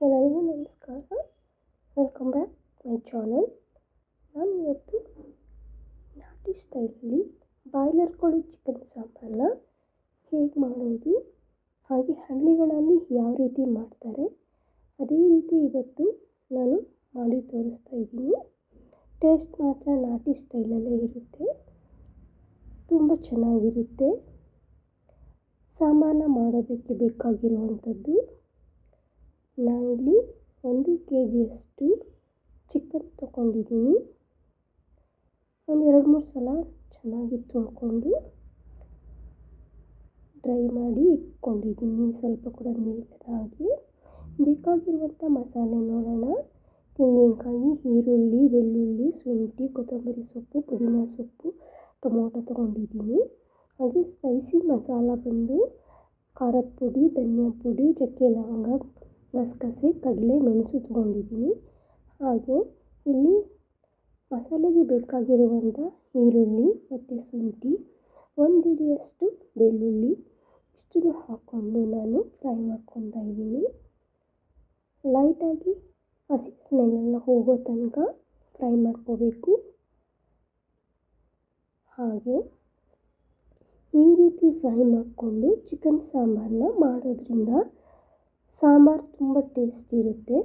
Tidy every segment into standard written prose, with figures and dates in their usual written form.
ಎಲ್ಲರಿಗೂ ನಮಸ್ಕಾರ. Welcome back my channel. ನಾನು ಇವತ್ತು ನಾಟಿ ಸ್ಟೈಲಲ್ಲಿ ಬಾಯ್ಲರ್ ಕೋಳಿ ಚಿಕನ್ ಸಾಂಬಾರನ್ನ ಹೇಗೆ ಮಾಡೋದು, ಹಾಗೆ ಹಳ್ಳಿಗಳಲ್ಲಿ ಯಾವ ರೀತಿ ಮಾಡ್ತಾರೆ ಅದೇ ರೀತಿ ಇವತ್ತು ನಾನು ಮಾಡಿ ತೋರಿಸ್ತಾ ಇದ್ದೀನಿ. ಟೇಸ್ಟ್ ಮಾತ್ರ ನಾಟಿ ಸ್ಟೈಲಲ್ಲೇ ಇರುತ್ತೆ, ತುಂಬ ಚೆನ್ನಾಗಿರುತ್ತೆ. ಸಾಂಬಾರನ್ನ ಮಾಡೋದಕ್ಕೆ ಬೇಕಾಗಿರುವಂಥದ್ದು, ನಾನಿಲ್ಲಿ 1 kgಯಷ್ಟು ಚಿಕನ್ ತೊಗೊಂಡಿದ್ದೀನಿ. ಒಂದು 2-3 ಸಲ ಚೆನ್ನಾಗಿ ತೊಳ್ಕೊಂಡು ಡ್ರೈ ಮಾಡಿ ಇಟ್ಕೊಂಡಿದ್ದೀನಿ, ಸ್ವಲ್ಪ ಕೂಡ ನೀರಿಲ್ಲದ ಹಾಗೆ. ಬೇಕಾಗಿರುವಂಥ ಮಸಾಲೆ ನೋಡೋಣ. ತೆಂಗಿನಕಾಯಿ, ಈರುಳ್ಳಿ, ಬೆಳ್ಳುಳ್ಳಿ, ಶುಂಠಿ, ಕೊತ್ತಂಬರಿ ಸೊಪ್ಪು, ಪುದೀನ ಸೊಪ್ಪು, ಟೊಮೊಟೊ ತೊಗೊಂಡಿದ್ದೀನಿ. ಹಾಗೆ ಸ್ಪೈಸಿ ಮಸಾಲ ಬಂದು ಖಾರದ ಪುಡಿ, ಧನಿಯಾ ಪುಡಿ, ಚಕ್ಕೆ ಲವಂಗ, ಗಸಗಸೆ, ಕಡಲೆ, ಮೆಣಸು ತೊಗೊಂಡಿದ್ದೀನಿ. ಹಾಗೆ ಇಲ್ಲಿ ಮಸಾಲೆಗೆ ಬೇಕಾಗಿರುವಂಥ ಈರುಳ್ಳಿ ಮತ್ತು ಶುಂಠಿ, 1 ಹಿಡಿಯಷ್ಟು ಬೆಳ್ಳುಳ್ಳಿ, ಇಷ್ಟನ್ನು ಹಾಕ್ಕೊಂಡು ನಾನು ಫ್ರೈ ಮಾಡ್ಕೊತಾ ಇದ್ದೀನಿ. ಲೈಟಾಗಿ ಹಸಿ ಸ್ಮೆಲ್ಲೆಲ್ಲ ಹೋಗೋ ತನಕ ಫ್ರೈ ಮಾಡ್ಕೋಬೇಕು. ಹಾಗೆ ಈ ರೀತಿ ಫ್ರೈ ಮಾಡಿಕೊಂಡು ಚಿಕನ್ ಸಾಂಬಾರನ್ನ ಮಾಡೋದ್ರಿಂದ ಸಾಂಬಾರು ತುಂಬ ಟೇಸ್ಟಿ ಇರುತ್ತೆ.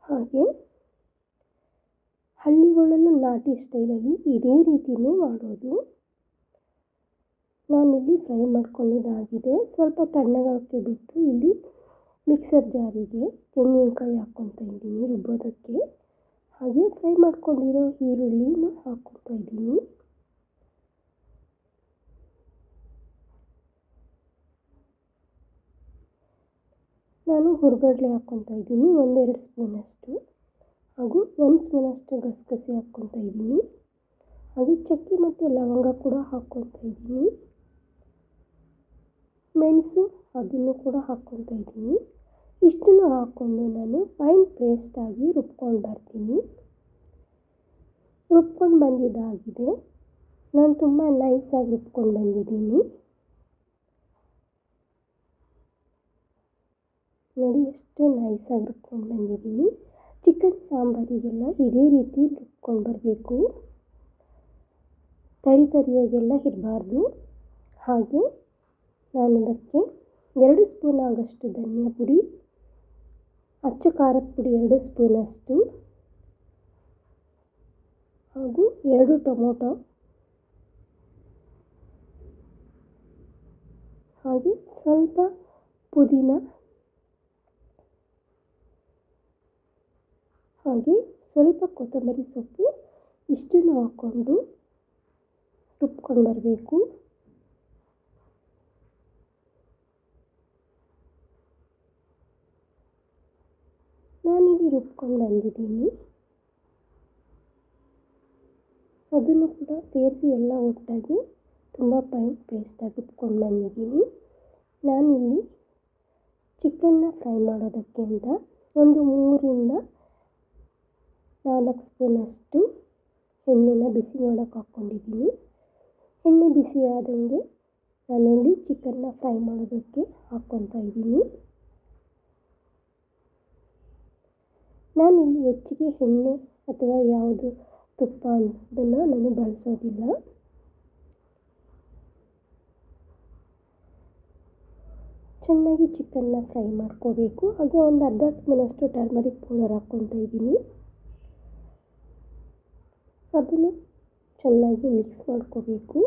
ಹಾಗೆ ಹಳ್ಳಿಗಳಲ್ಲೂ ನಾಟಿ ಸ್ಟೈಲಲ್ಲಿ ಇದೇ ರೀತಿಯೇ ಮಾಡೋದು. ನಾನಿಲ್ಲಿ ಫ್ರೈ ಮಾಡ್ಕೊಂಡಿದ್ದಾಗಿದೆ. ಸ್ವಲ್ಪ ತಣ್ಣಗಾಕಿ ಬಿಟ್ಟು ಇಲ್ಲಿ ಮಿಕ್ಸರ್ ಜಾರಿಗೆ ತೆಂಗಿನಕಾಯಿ ಹಾಕ್ಕೊತಾ ಇದ್ದೀನಿ ರುಬ್ಬೋದಕ್ಕೆ. ಹಾಗೆ ಫ್ರೈ ಮಾಡ್ಕೊಂಡಿರೋ ಈರುಳ್ಳಿನ ಹಾಕ್ಕೊತಾ ಇದ್ದೀನಿ. ನಾನು ಹುರ್ಗಡ್ಲೆ ಹಾಕ್ಕೊತಾ ಇದ್ದೀನಿ 1-2 ಸ್ಪೂನಷ್ಟು. ಹಾಗೂ 1 ಸ್ಪೂನಷ್ಟು ಗಸಗಸೆ ಹಾಕ್ಕೊತಾ ಇದ್ದೀನಿ. ಹಾಗೆ ಚಕ್ಕೆ ಮತ್ತು ಲವಂಗ ಕೂಡ ಹಾಕ್ಕೊತಾ ಇದ್ದೀನಿ. ಮೆಣಸು ಅದನ್ನು ಕೂಡ ಹಾಕ್ಕೊತಾ ಇದ್ದೀನಿ. ಇಷ್ಟನ್ನು ಹಾಕ್ಕೊಂಡು ನಾನು ಫೈನ್ ಪೇಸ್ಟಾಗಿ ರುಬ್ಕೊಂಡು ಬರ್ತೀನಿ. ರುಬ್ಕೊಂಡು ಬಂದಿದ್ದಾಗಿದೆ. ನಾನು ತುಂಬ ನೈಸಾಗಿ ರುಬ್ಕೊಂಡು ಬಂದಿದ್ದೀನಿ. ನೋಡಿ ಎಷ್ಟು ನೈಸಾಗಿ ರುಬ್ಕೊಂಡು ಬಂದಿದ್ದೀನಿ. ಚಿಕನ್ ಸಾಂಬಾರಿಗೆಲ್ಲ ಇದೇ ರೀತಿ ರುಬ್ಕೊಂಡು ಬರಬೇಕು, ತರಿಯಾಗೆಲ್ಲ ಇರಬಾರ್ದು. ಹಾಗೆ ನಾನು ಇದಕ್ಕೆ 2 ಸ್ಪೂನ್ ಆಗೋಷ್ಟು ಧನಿಯಾ ಪುಡಿ, ಅಚ್ಚ ಖಾರದ ಪುಡಿ 2 ಸ್ಪೂನಷ್ಟು, ಹಾಗೂ 2 ಟೊಮೊಟೊ, ಹಾಗೆ ಸ್ವಲ್ಪ ಪುದೀನ, ಹಾಗೆ ಸ್ವಲ್ಪ ಕೊತ್ತಂಬರಿ ಸೊಪ್ಪು, ಇಷ್ಟನ್ನು ಹಾಕ್ಕೊಂಡು ರುಬ್ಕೊಂಡು ಬರಬೇಕು. ನಾನಿಲ್ಲಿ ರುಬ್ಕೊಂಡು ಬಂದಿದ್ದೀನಿ. ಅದನ್ನು ಕೂಡ ಸೇರಿಸಿ ಎಲ್ಲ ಒಟ್ಟಾಗಿ ತುಂಬ ಫೈನ್ ಪೇಸ್ಟಾಗಿ ರುಬ್ಕೊಂಡು ಬಂದಿದ್ದೀನಿ. ನಾನಿಲ್ಲಿ ಚಿಕನ್ನ ಫ್ರೈ ಮಾಡೋದಕ್ಕೆ ಅಂತ ಒಂದು 3-4 ಸ್ಪೂನಷ್ಟು ಎಣ್ಣೆನ ಬಿಸಿ ಮಾಡೋಕ್ಕೆ ಹಾಕ್ಕೊಂಡಿದ್ದೀನಿ. ಎಣ್ಣೆ ಬಿಸಿ ಆದಂಗೆ ನಾನಿಲ್ಲಿ ಚಿಕನ್ನ ಫ್ರೈ ಮಾಡೋದಕ್ಕೆ ಹಾಕ್ಕೊತಾ ಇದ್ದೀನಿ. ನಾನಿಲ್ಲಿ ಹೆಚ್ಚಿಗೆ ಎಣ್ಣೆ ಅಥವಾ ಯಾವುದು ತುಪ್ಪ ಅದನ್ನು ನಾನು ಬಳಸೋದಿಲ್ಲ. ಚೆನ್ನಾಗಿ ಚಿಕನ್ನ ಫ್ರೈ ಮಾಡ್ಕೋಬೇಕು. ಹಾಗೆ ಒಂದು ಅರ್ಧ ಸ್ಪೂನಷ್ಟು ಟರ್ಮರಿಕ್ ಪೌಡರ್ ಹಾಕ್ಕೊತಾ ಇದ್ದೀನಿ. ಅದನ್ನು ಚೆನ್ನಾಗಿ ಮಿಕ್ಸ್ ಮಾಡ್ಕೋಬೇಕು.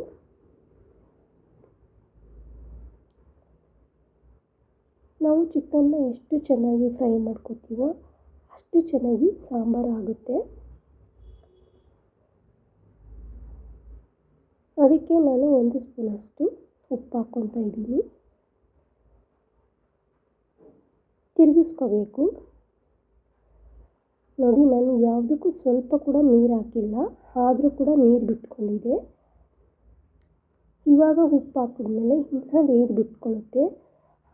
ನಾವು ಚಿಕನ್ನ ಎಷ್ಟು ಚೆನ್ನಾಗಿ ಫ್ರೈ ಮಾಡ್ಕೋತೀವೋ ಅಷ್ಟು ಚೆನ್ನಾಗಿ ಸಾಂಬಾರು ಆಗುತ್ತೆ. ಅದಕ್ಕೆ ನಾನು 1 ಸ್ಪೂನಷ್ಟು ಉಪ್ಪು ಹಾಕ್ಕೊತಾ ಇದ್ದೀನಿ. ತಿರುಗಿಸ್ಕೋಬೇಕು. ನೋಡಿ, ನಾನು ಯಾವುದಕ್ಕೂ ಸ್ವಲ್ಪ ಕೂಡ ನೀರು ಹಾಕಿಲ್ಲ, ಆದರೂ ಕೂಡ ನೀರು ಬಿಟ್ಕೊಂಡಿದೆ. ಇವಾಗ ಉಪ್ಪು ಹಾಕಿದ್ಮೇಲೆ ಇನ್ನೂ ನೀರು ಬಿಟ್ಕೊಳ್ಳುತ್ತೆ.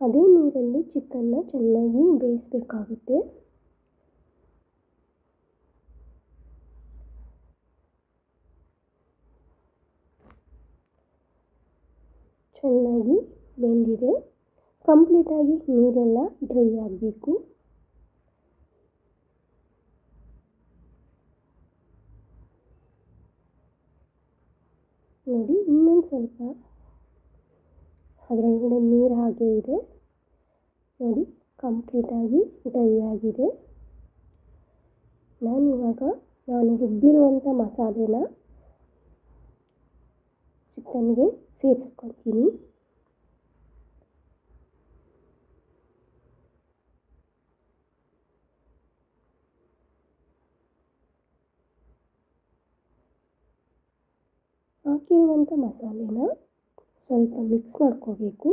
ಅದೇ ನೀರಲ್ಲಿ ಚಿಕನ್ನ ಚೆನ್ನಾಗಿ ಬೇಯಿಸಬೇಕಾಗುತ್ತೆ. ಚೆನ್ನಾಗಿ ಬೆಂದಿದೆ. ಕಂಪ್ಲೀಟಾಗಿ ನೀರೆಲ್ಲ ಡ್ರೈ ಆಗಬೇಕು. ನೋಡಿ, ಇನ್ನೊಂದು ಸ್ವಲ್ಪ ಅದರೊಳಗಡೆ ನೀರು ಹಾಗೆ ಇದೆ. ನೋಡಿ, ಕಂಪ್ಲೀಟಾಗಿ ಡ್ರೈ ಆಗಿದೆ. ನಾನು ರುಬ್ಬಿರುವಂಥ ಮಸಾಲೆನ ಚಿಕನ್ಗೆ ಸೇರಿಸ್ಕೊತೀನಿ. ಹಾಕಿರುವಂಥ ಮಸಾಲೆನ ಸ್ವಲ್ಪ ಮಿಕ್ಸ್ ಮಾಡ್ಕೋಬೇಕು.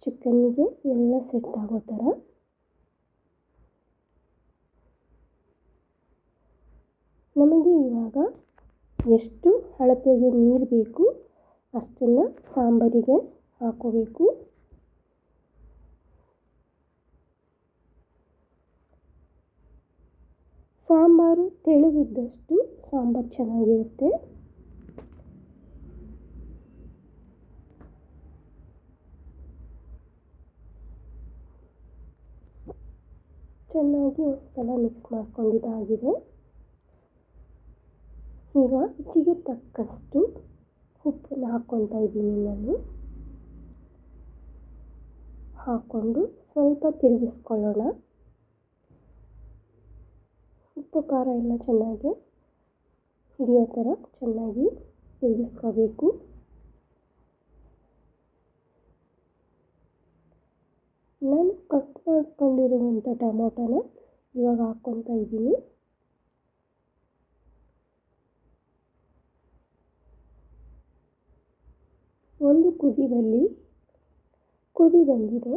ಚಿಕನ್ನಿಗೆ ಎಲ್ಲ ಸೆಟ್ ಆಗೋ ಥರ. ನಮಗೆ ಇವಾಗ ಎಷ್ಟು ಅಳತೆಗೆ ನೀರು ಬೇಕು ಅಷ್ಟನ್ನು ಸಾಂಬಾರಿಗೆ ಹಾಕೋಬೇಕು. ಸಾಂಬಾರು ತೆಳುವಿದ್ದಷ್ಟು ಸಾಂಬಾರು ಚೆನ್ನಾಗಿರುತ್ತೆ. ಚೆನ್ನಾಗಿ ಒಂದ್ಸಲ ಮಿಕ್ಸ್ ಮಾಡ್ಕೊಂಡಿದ್ದಾಗಿದೆ. ಈಗ ರುಚಿಗೆ ತಕ್ಕಷ್ಟು ಉಪ್ಪನ್ನು ಹಾಕ್ಕೊತಾ ಇದ್ದೀನಿ. ನಾನು ಹಾಕ್ಕೊಂಡು ಸ್ವಲ್ಪ ತಿರುಗಿಸ್ಕೊಳ್ಳೋಣ. ಉಪ್ಪು ಖಾರ ಎಲ್ಲ ಚೆನ್ನಾಗಿ ಹಿಡಿಯೋ ಥರ ಚೆನ್ನಾಗಿ ತಿರುಗಿಸ್ಕೋಬೇಕು. ನಾನು ಕಟ್ ಮಾಡ್ಕೊಂಡಿರುವಂಥ ಟೊಮೊಟೊನ ಇವಾಗ ಹಾಕ್ಕೊತಾ ಇದ್ದೀನಿ. ಒಂದು ಕುದಿ ಬಂದಿದೆ.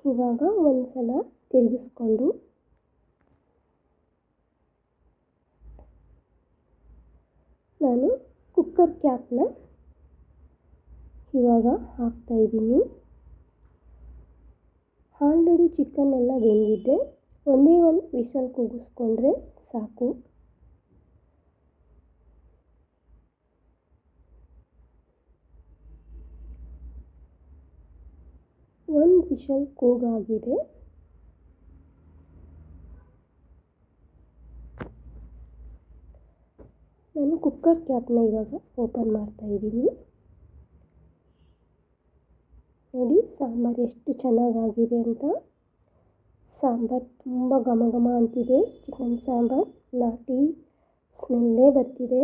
ಇವಾಗ ಒಂದು ಸಲ ತಿರುಗಿಸ್ಕೊಂಡು ನಾನು ಕುಕ್ಕರ್ ಕ್ಯಾಪ್ನ ಇವಾಗ ಹಾಕ್ತಾಯಿದ್ದೀನಿ. ಆಲ್ರೆಡಿ ಚಿಕನ್ ಎಲ್ಲ ಬೆಂದಿದೆ. ಒಂದೇ ಒಂದು ವಿಸಲ್ ಕೂಗಿಸ್ಕೊಂಡ್ರೆ ಸಾಕು. ಒಂದು ವಿಷಲ್ ಕೂಗಾಗಿದೆ. ನಾನು ಕುಕ್ಕರ್ ಕ್ಯಾಪ್ನ ಇವಾಗ ಓಪನ್ ಮಾಡ್ತಾ ಇದ್ದೀನಿ. ನೋಡಿ, ಸಾಂಬಾರು ಎಷ್ಟು ಚೆನ್ನಾಗಾಗಿದೆ ಅಂತ. ಸಾಂಬಾರು ತುಂಬ ಘಮ ಘಮ ಅಂತಿದೆ. ಚಿಕನ್ ಸಾಂಬಾರು ನಾಟಿ ಸ್ಮೆಲ್ಲೇ ಬರ್ತಿದೆ.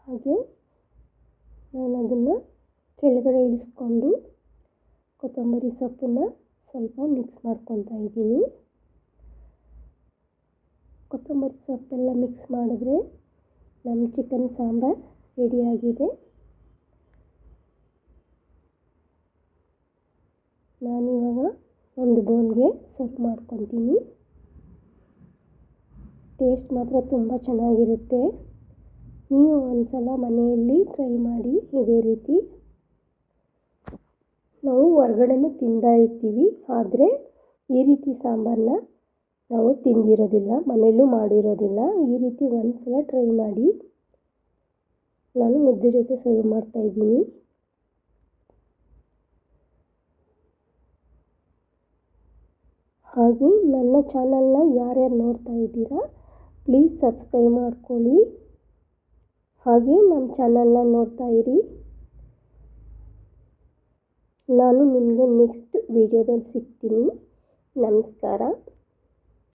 ಹಾಗೆ ನಾನು ಅದನ್ನು ಕೆಳಗಡೆ ಇಳಿಸ್ಕೊಂಡು ಕೊತ್ತಂಬರಿ ಸೊಪ್ಪನ್ನು ಸ್ವಲ್ಪ ಮಿಕ್ಸ್ ಮಾಡ್ಕೊತಾ ಇದ್ದೀನಿ. ಕೊತ್ತಂಬರಿ ಸೊಪ್ಪೆಲ್ಲ ಮಿಕ್ಸ್ ಮಾಡಿದ್ರೆ ನಮ್ಮ ಚಿಕನ್ ಸಾಂಬಾರು ರೆಡಿಯಾಗಿದೆ. ನಾನಿವಾಗ ಒಂದು ಬೌಲ್ಗೆ ಸರ್ವ್ ಮಾಡ್ಕೊತೀನಿ. ಟೇಸ್ಟ್ ಮಾತ್ರ ತುಂಬ ಚೆನ್ನಾಗಿರುತ್ತೆ. ನೀವು ಒಂದು ಸಲ ಮನೆಯಲ್ಲಿ ಟ್ರೈ ಮಾಡಿ. ಇದೇ ರೀತಿ ನಾವು ಹೊರಗಡೆನೂ ತಿಂತಾ ಇರ್ತೀವಿ, ಆದರೆ ಈ ರೀತಿ ಸಾಂಬಾರನ್ನ ನಾವು ತಿಂದಿರೋದಿಲ್ಲ, ಮನೆಯಲ್ಲೂ ಮಾಡಿರೋದಿಲ್ಲ. ಈ ರೀತಿ ಒಂದು ಸಲ ಟ್ರೈ ಮಾಡಿ. ನಾನು ಮುದ್ದೆ ಜೊತೆ ಸರ್ವ್ ಮಾಡ್ತಾಯಿದ್ದೀನಿ. ಹಾಗೆ ನನ್ನ ಚಾನಲ್ನ ಯಾರ್ಯಾರು ನೋಡ್ತಾ ಇದ್ದೀರಾ ಪ್ಲೀಸ್ ಸಬ್ಸ್ಕ್ರೈಬ್ ಮಾಡ್ಕೊಳ್ಳಿ. ಹಾಗೆ ನಮ್ಮ ಚಾನಲ್ನ ನೋಡ್ತಾ ಇರಿ. ನಾನು ನಿಮಗೆ ನೆಕ್ಸ್ಟ್ ವಿಡಿಯೋದಲ್ಲಿ ಸಿಗ್ತೀನಿ. ನಮಸ್ಕಾರ.